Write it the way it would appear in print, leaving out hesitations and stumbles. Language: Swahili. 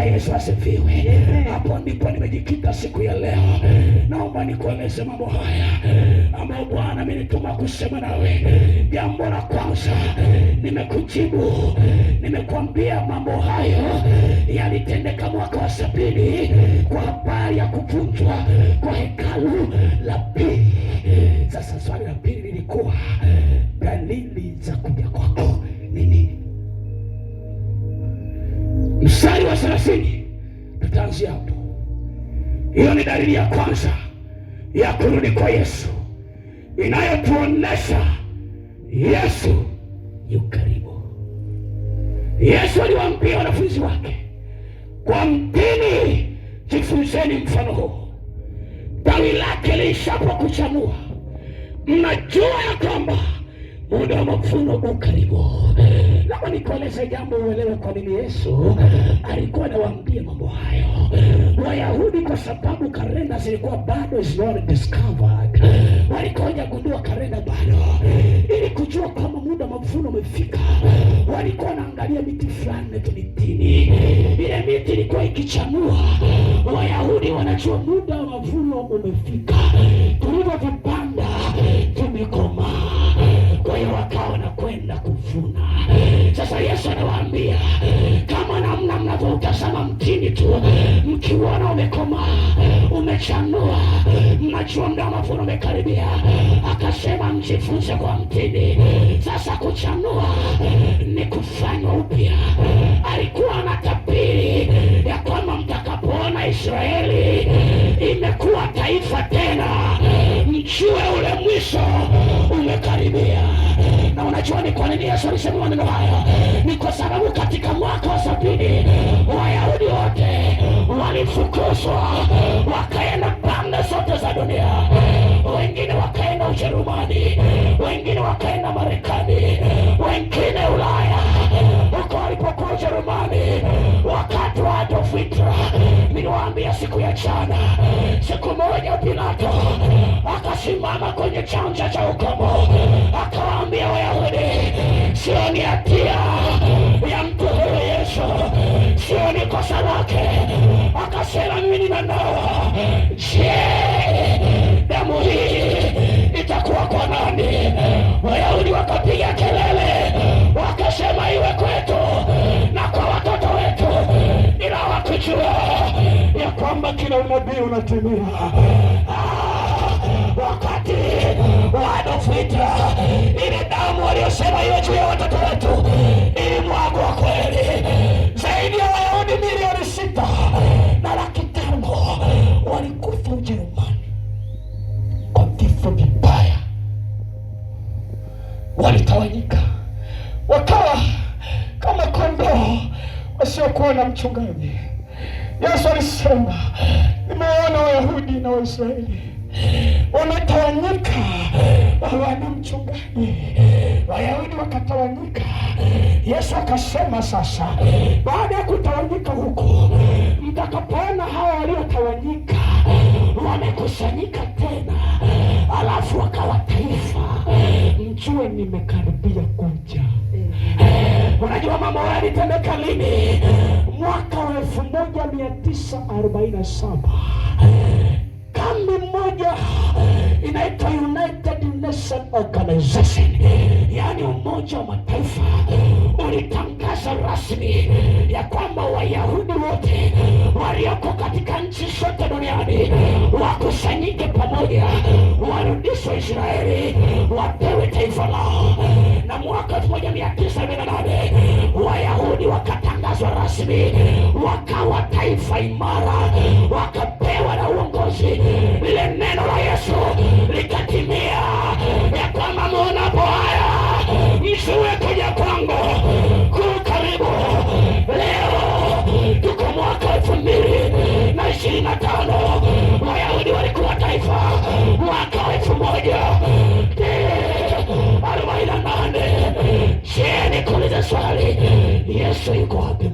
Bwana Yesu asifiwe. Hapo ndipo nimejikita siku ya leo. Naomba nikueleze mambo haya ambayo Bwana amenituma kusema nawe. Jambo la kwanza, nimekujibu, nimekuambia mambo hayo yalitendeka mwaka wa 70 kwa habari ya kuvunjwa kwa hekalu la pili. Sasa swali la pili lilikuwa dalili za kuja kwako ni nini? Mstari wa 30 tutaanzia hapo. Hiyo ni dalili ya kwanza ya kurudi kwa Yesu, inayotuonesha Yesu yu karibu. Yesu aliwaambia wanafunzi wake, kwa mtini jifunzeni mfano huu, tawi lake lishapokuchanua mnajua ya kwamba muda wa mavuno u karibu. Labda nikueleze jambo uelewe kwa nini Yesu alikuwa anawaambia mambo hayo Wayahudi, kwa sababu kalenda zilikuwa bado is not discovered. Walikuwa hawajagundua kalenda bado. Ili kujua kama muda wa mavuno umefika, walikuwa wanaangalia miti fulani tu mitini. Ile miti ilikuwa ikichanua, Wayahudi wanajua muda wa mavuno umefika. Tulivyopanda tumekomaa. Kwa hiyo wakawa wanakwenda kuvuna. Sasa Yesu anawaambia, kama namna mnavyotazama mtini tu, mkiuona umekomaa, umechanua, mnajua muda wa mavuno umekaribia. Akasema mjifunze kwa mtini. Sasa kuchanua ni kufanywa upya. Alikuwa anatabiri ya kwamba mtakapoona Israeli imekuwa taifa tena, mjue ule mwisho umekaribia. Na unajua ni kwa nini Yesu alisema maneno haya? Ni kwa sababu katika mwaka wa 70 Wayahudi wote walifukuzwa, wakaenda pande zote za dunia. Wengine wakaenda Ujerumani, wengine wakaenda Marekani, wengine Ulaya. Huko walipokuwa Ujerumani wakati wa Adolf Hitler, niliwaambia siku ya jana, siku moja Pilato akasimama kwenye chanja cha hukumu, akawaambia Wayahudi, sioni hatia ya mtu huyu Yesu, sioni kosa lake. Akasema mimi ninanawa, je, damu hii itakuwa kwa nani? Wayahudi wakapiga kelele, wakasema iwe kwetu na kwa watoto wetu, ila hawakujua ya kwamba kila unabii unatimia. Wakati wa Adolf Hitler, ile damu waliyosema iwe juu ya watoto wetu ilimwagwa kweli. Zaidi ya Wayahudi milioni 6 na laki 5 walikufa Ujerumani kwa vifo vibaya. Walitawanyika, wakawa kama kondoo wasiokuwa na mchungaji. Yesu alisema, nimeona Wayahudi na Waisraeli wametawanyika, hawana mchungaji. Wayahudi wakatawanyika. Yesu akasema, sasa baada ya kutawanyika huko, mtakapoona hawa waliotawanyika wamekusanyika tena, alafu wakawa taifa, mjue nimekaribia kuja. Unajua mambo yalitendeka lini? Mwaka wa 1947 kambi moja inaitwa United Nations Organization, yaani Umoja wa Mataifa, ulitangaza rasmi ya kwamba Wayahudi wote walioko katika nchi zote duniani wakusanyike pamoja, warudishwe Israeli, wapewe taifa lao. Na mwaka 1978 Wayahudi wakatangazwa rasmi, wakawa taifa imara, wakapewa na uongozi. Ile neno la Yesu likatimia ya kwamba muonapo haya msijue kuja kwangu ku karibu. Leo tuko mwaka 2025. Wayahudi walikuwa taifa mwaka 1948. Je, nikuulize swali, Yesu yuko wapi?